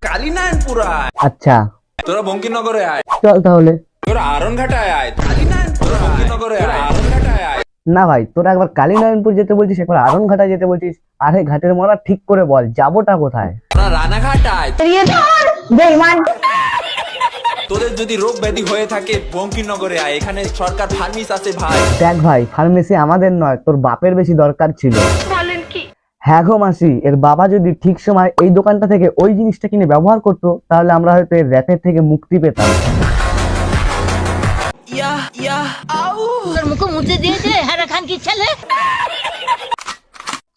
কালীনারায়ণপুর আয়, আচ্ছা তোরা বঙ্কিমনগরে আয়, চল তাহলে। তোরা আরনঘাটায় আয়, কালীনারায়ণপুর বঙ্কিমনগরে আয়, আরনঘাটায় আয়। না ভাই, তোরা একবার কালীনারায়ণপুর যেতে বলছিস, একবার আরনঘাটায় যেতে বলছিস। আরে ঘাটের মোড়া ঠিক করে বল, যাবোটা কোথায়? তোরা রানাঘাট আয়। তোদের যদি রোগ ব্যাধি হয়ে থাকে বঙ্কিমনগরে আয়, এখানে সরকার ফার্মেসি আছে ভাই। দেখ ভাই, ফার্মেসি আমাদের নয়, তোর বাপের বেশি দরকার ছিল। হ্যাঁ গো মাসি, এর বাবা যদি ঠিক সময় এই দোকানটা থেকে ওই জিনিসটা কিনে ব্যবহার করতো, তাহলে আমরা হয়তো এর র্যাপের থেকে মুক্তি পেতাম। তোর মুখে মুছে দিয়েছে হ্যাঁ খান কি ছেলে।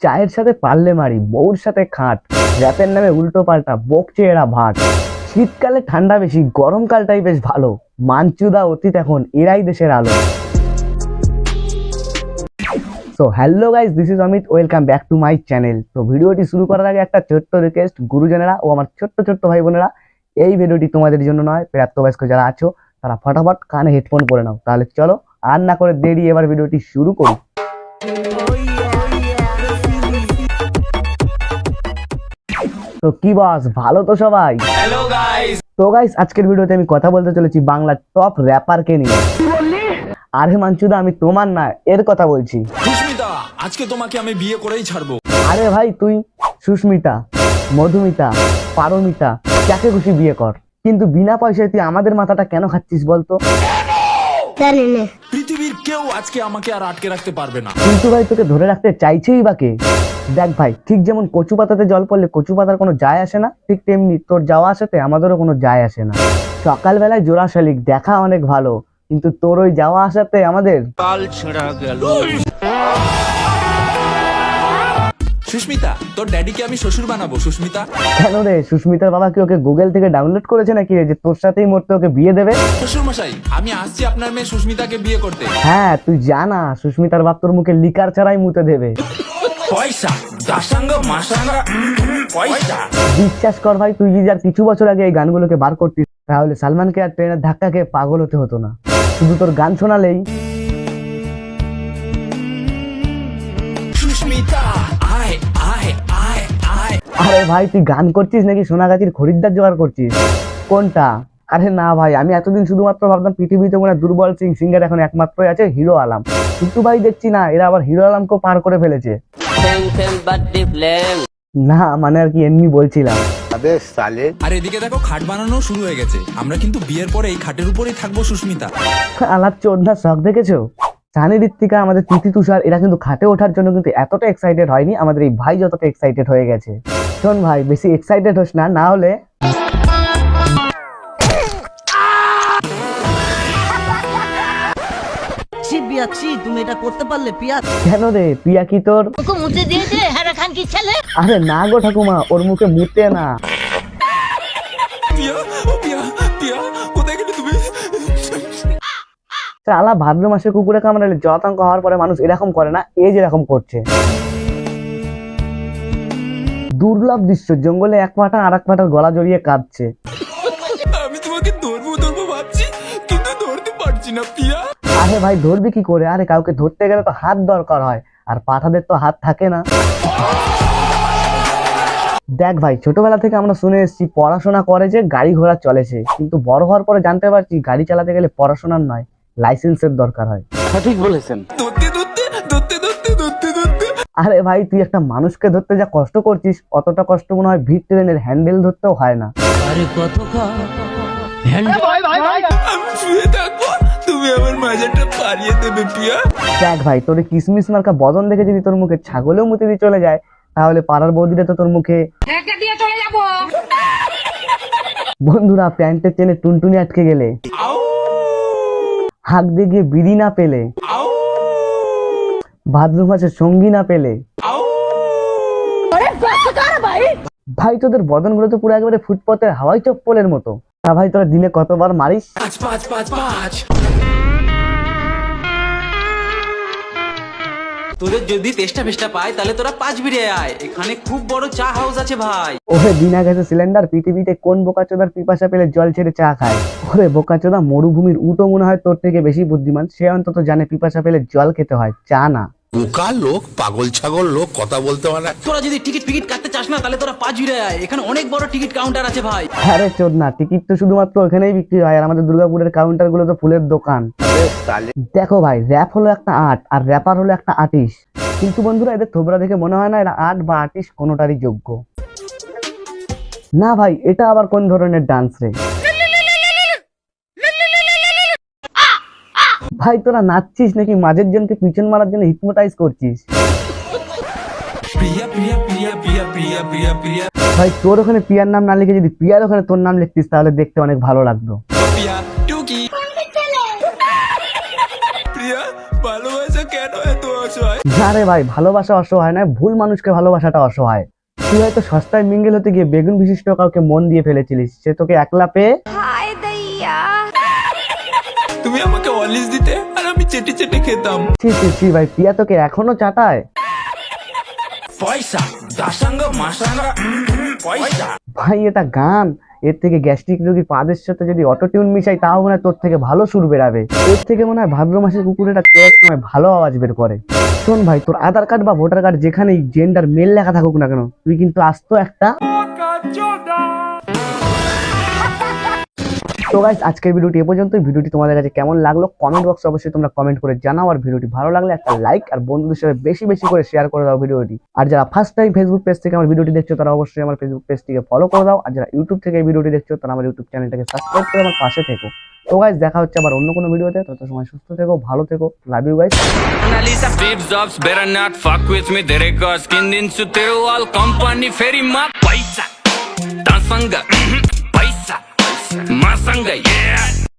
চায়ের সাথে পারলে মারি, বউর সাথে খাট, র্যাপের নামে উল্টো পাল্টা বকছে এরা ভাট। শীতকালে ঠান্ডা বেশি, গরমকালটাই বেশ ভালো, মানচুদা অতীত এখন এরাই দেশের আলো। So hello guys, this is Amit, welcome back to my channel. তো ভিডিওটি শুরু করার আগে একটা ছোট্ট রিকোয়েস্ট, গুরুজনেরা ও আমার ছোট্ট ছোট্ট ভাই বোনেরা, এই ভিডিওটি তোমাদের জন্য নয়, প্রাপ্তবয়স্ক যারা আছো তারা ফটাফট কানে হেডফোন পরে নাও। তাহলে চলো আর না করে দেরি, এবার ভিডিওটি শুরু করি। তো কি বস, ভালো তো সবাই? Hello guys. তো গাইস, আজকের ভিডিওতে আমি কথা বলতে চলেছি বাংলার টপ র্যাপারকে নিয়ে। আরে মানচুদা, আমি তোমার না এর কথা বলছি। সুস্মিতা, আজকে তোমাকে আমি বিয়ে করেই ছাড়বো। আরে ভাই, তুই সুস্মিতা, মধুমিতা, পারমিতা, যাকে খুশি বিয়ে কর, কিন্তু বিনা পয়সায় তুই আমাদের মাথাটা কেন খাচ্ছিস বলতো? পৃথিবীর কেউ আজকে আমাকে আর আটকে রাখতে পারবে না। কিন্তু ভাই, তোকে ধরে রাখতে চাইছেই বা কে? দেখ ভাই, ঠিক যেমন কচু পাতাতে জল পড়লে কচু পাতার কোনো যায় আসে না, ঠিক তেমনি তোর যাওয়া আসাতে আমাদেরও কোনো যায় আসে না। সকালবেলায় জোড়া শালিক দেখা অনেক ভালো, কিন্তু তোর ওই যাওয়া আসাতে আমাদের কাল ছেঁড়া গেল। সুস্মিতা, তোর ড্যাডিকে আমি শ্বশুর বানাবো। সুস্মিতা, কেন রে? সুস্মিতার বাবা কি ওকে গুগল থেকে ডাউনলোড করেছে নাকি রে, যে তোর সাথেই মরতে ওকে বিয়ে দেবে? শ্বশুর মশাই, আমি আসছি আপনার মেয়ে সুস্মিতাকে বিয়ে করতে। হ্যাঁ, তুই জানা সুস্মিতার বাপ তোর মুখে লিকার ছাড়াই মুতে দেবে। পয়সা দাসাঙ্গ মাসাঙ্গ পয়সা। বিশ্বাস কর ভাই, তুই যদি আর কিছু বছর আগে এই গানগুলোকে বার করতিস, তাহলে সালমানকে আর ট্রেনের ধাক্কাকে পাগল হতে হতো না। শুধু তোর গান শোনালেই সুস্মিতা আয় আয় আয় আয়। আরে ভাই, তুই গান করছিস নাকি সোনাগাছির খরিদ্দার জোগাড় করছিস? কোনটা? আরে না ভাই, আমি এতদিন শুধুমাত্র ভাবতাম পৃথিবীতে মনে হয় দুর্বল সিঙ্গার এখন একমাত্রই আছে হিরো আলম, কিন্তু ভাই দেখছি না, এরা আবার হিরো আলমকেও পার করে ফেলেছে। না মানে আর কি, এমনি বলছিলাম। আর এদিকে দেখো, খাট বানানো শুরু হয়ে গেছে। আমরা কিন্তু বিয়ের পরে এই খাটের উপরেই থাকবো সুস্মিতা। আলাপ চোদ্দার শখ দেখেছো? সানি ঋত্বিকা, আমাদের তিথি তুষার, এরা কিন্তু খাটে ওঠার জন্য কিন্তু এতটা এক্সাইটেড হয়নি, আমাদের এই ভাই যতটা এক্সাইটেড হয়ে গেছে। শোন ভাই, বেশি এক্সাইটেড হোস না, না হলে তুমি এটা করতে পারলে পিয়া। কেন রে? পিয়া কি তোর? মুখে মুছে দিয়েছে হ্যাঁ খান কি ছেলে। আরে না গো ঠাকুমা, ওর মুখে মুতে না। পিয়া, ও পিয়া, পিয়া, কোথায় গেলে তুমি? আলা ভাদ্র মাসে কুকুরে কামড়ালে জলাতঙ্ক হওয়ার পরে মানুষ এরকম করে না, এ যেরকম করছে। দুর্লভ দৃশ্য, জঙ্গলে এক পাটা আর এক পাটার গলা জড়িয়ে কাঁদছে। আমি তোমাকে ধরবো ধরবো ভাবছি, কিন্তু ধরতে পারছি না পিয়া। আরে ভাই, ধরবি কি করে? আরে কাউকে ধরতে গেলে তো হাত দরকার হয়, আর পাঠাদের তো হাত থাকে না। দেখ ভাই, ছোটবেলা থেকে আমরা শুনে এসেছি পড়াশোনা করে যে গাড়ি ঘোড়া চলেছে, কিন্তু বড় হওয়ার পরে জানতে পারছি গাড়ি চালাতে গেলে পড়াশোনার নয়, লাইসেন্সের দরকার হয়। ধরতে ধরতে ধরতে ধরতে ধরতে ধরতে। আরে ভাই, তুই একটা মানুষকে ধরতে যা কষ্ট করছিস, অতটা কষ্ট মনে হয় ভিড় ট্রেনের হ্যান্ডেল ধরতেও হয় না। আরে কত আমি শুয়ে থাকবো, তুমি আমার মাজাটা পারিয়ে দেবে পিয়া। দেখ ভাই, তোর এই কিসমিস মার্কা বদন দেখে যদি তোর মুখে ছাগলেও মুতে দিয়ে চলে যায়, তাহলে পাড়ার বৌদিরা তো তোর মুখে বন্ধুরা প্যান্টের চেনে টুনটুনি আটকে গেলে, হাঁক দিয়ে গিয়ে বিড়ি না পেলে, ভাদ্র মাসে সঙ্গী না পেলে, ভাই তোদের বদন গুলো তো পুরো একেবারে ফুটপথের হাওয়াই চপ্পলের মতো। তা ভাই, তোরা দিনে কতবার মারিস? পাঁচ পাঁচ পাঁচ পাঁচ। তোদের যদি তেষ্টা ফেষ্টা পায় তাহলে তোরা 5 বিড়ে আয়, এখানে খুব বড় চা হাউস আছে ভাই। ওরে বিনা গ্যাসের সিলিন্ডার, পৃথিবীতে কোন বোকাচোদার পিপাসা পেলে জল ছেড়ে চা খায়? ওরে বোকাচোদা, মরুভূমির উটও মনে হয় তোর থেকে বেশি বুদ্ধিমান, সে অন্তত জানে পিপাসা পেলে জল খেতে হয়, চা না। বোকা লোক, পাগল ছাগল লোক, কথা বলতে পারে না। তোরা যদি টিকিট ফিকিট কাটতে চাস না তাহলে তোরা পাঁচুরে আয়, এখানে অনেক বড় টিকিট কাউন্টার আছে ভাই। আরে চোদ না, টিকিট তো শুধুমাত্র ওখানেই বিক্রি হয়, আর আমাদের দুর্গাপুরের কাউন্টার গুলো তো ফুলের দোকান। দেখো ভাই, র্যাপ হলো একটা আর্ট আর র্যাপার হলো একটা আর্টিস্ট, কিন্তু বন্ধুরা এদের থোবরা দেখে মনে হয় না এরা আর্ট বা আর্টিস্ট কোনোটারই যোগ্য না। ভাই এটা আবার কোন ধরনের ডান্স রে? ভাই তোরা নাচছিস নাকি মাঝের জনকে পিছন মারার জন্য হিপনোটাইজ করছিস? প্রিয়া প্রিয়া প্রিয়া প্রিয়া প্রিয়া প্রিয়া প্রিয়া ভাই তোর ওখানে পিয়ার নাম না লিখে যদি পিয়ার ওখানে তোর নাম লিখতিস তাহলে দেখতে অনেক ভালো লাগতো। প্রিয়া টুকি প্রিয়া, ভালোবাসা কেন এত অসহায়? না রে ভাই, ভালোবাসা অসহায় নয়, ভুল মানুষকে ভালোবাসাটা অসহায়। তুই হয়তো সস্তায় মিঙ্গেল হতে গিয়ে বেগুন বিশিষ্ট কাউকে মন দিয়ে ফেলেছিলিস, সে তোকে একলা পেয়ে তুমি আমাকে অলিশ দিতে আর আমি চেটে চেটে খেতাম। ছি ছি ছি ভাই, পিয়া তোকে এখনো চাটায়? পয়সা দাসাঙ্গ মাসাঙ্গ পয়সা। ভাই এটা গান, এর থেকে গ্যাস্ট্রিক রোগীর পাদের সাথে যদি অটো টিউন মিশাই তাও মনে হয় তোর থেকে ভালো সুর বেরাবে। এর থেকে মনে হয় ভাদ্র মাসের কুকুরেটা এক সময় ভালো আওয়াজ বের করে। শোন ভাই, তোর আধার কার্ড বা ভোটার কার্ড যেখানেই জেন্ডার মেল লেখা থাকুক না কেন, তুই কিন্তু আস্ত একটা। তো গাইস, আজকের ভিডিওটি এ পর্যন্তই। ভিডিওটি তোমাদের কাছে কেমন লাগলো কমেন্ট বক্সে অবশ্যই তোমরা কমেন্ট করে জানাও, আর ভিডিওটি ভালো লাগলে একটা লাইক আর বন্ধুদের সাথে বেশি বেশি করে শেয়ার করে দাও ভিডিওটি। আর যারা ফার্স্ট টাইম ফেসবুক পেজ থেকে আমার ভিডিওটি দেখছো তারা অবশ্যই আমার ফেসবুক পেজটিকে ফলো করে দাও, আর যারা ইউটিউব থেকে এই ভিডিওটি দেখছো তারা আমার ইউটিউব চ্যানেলটাকে সাবস্ক্রাইব করে আমার পাশে থেকো। তো গাইস, দেখা হচ্ছে আবার অন্য কোনো ভিডিওতে, তত সময় সুস্থ থেকো, ভালো থেকো, love you guys. Analisa Steve Jobs better not fuck with me तेरे skin din su tero all company ferry ma paisa tansanga paisa masanga yeah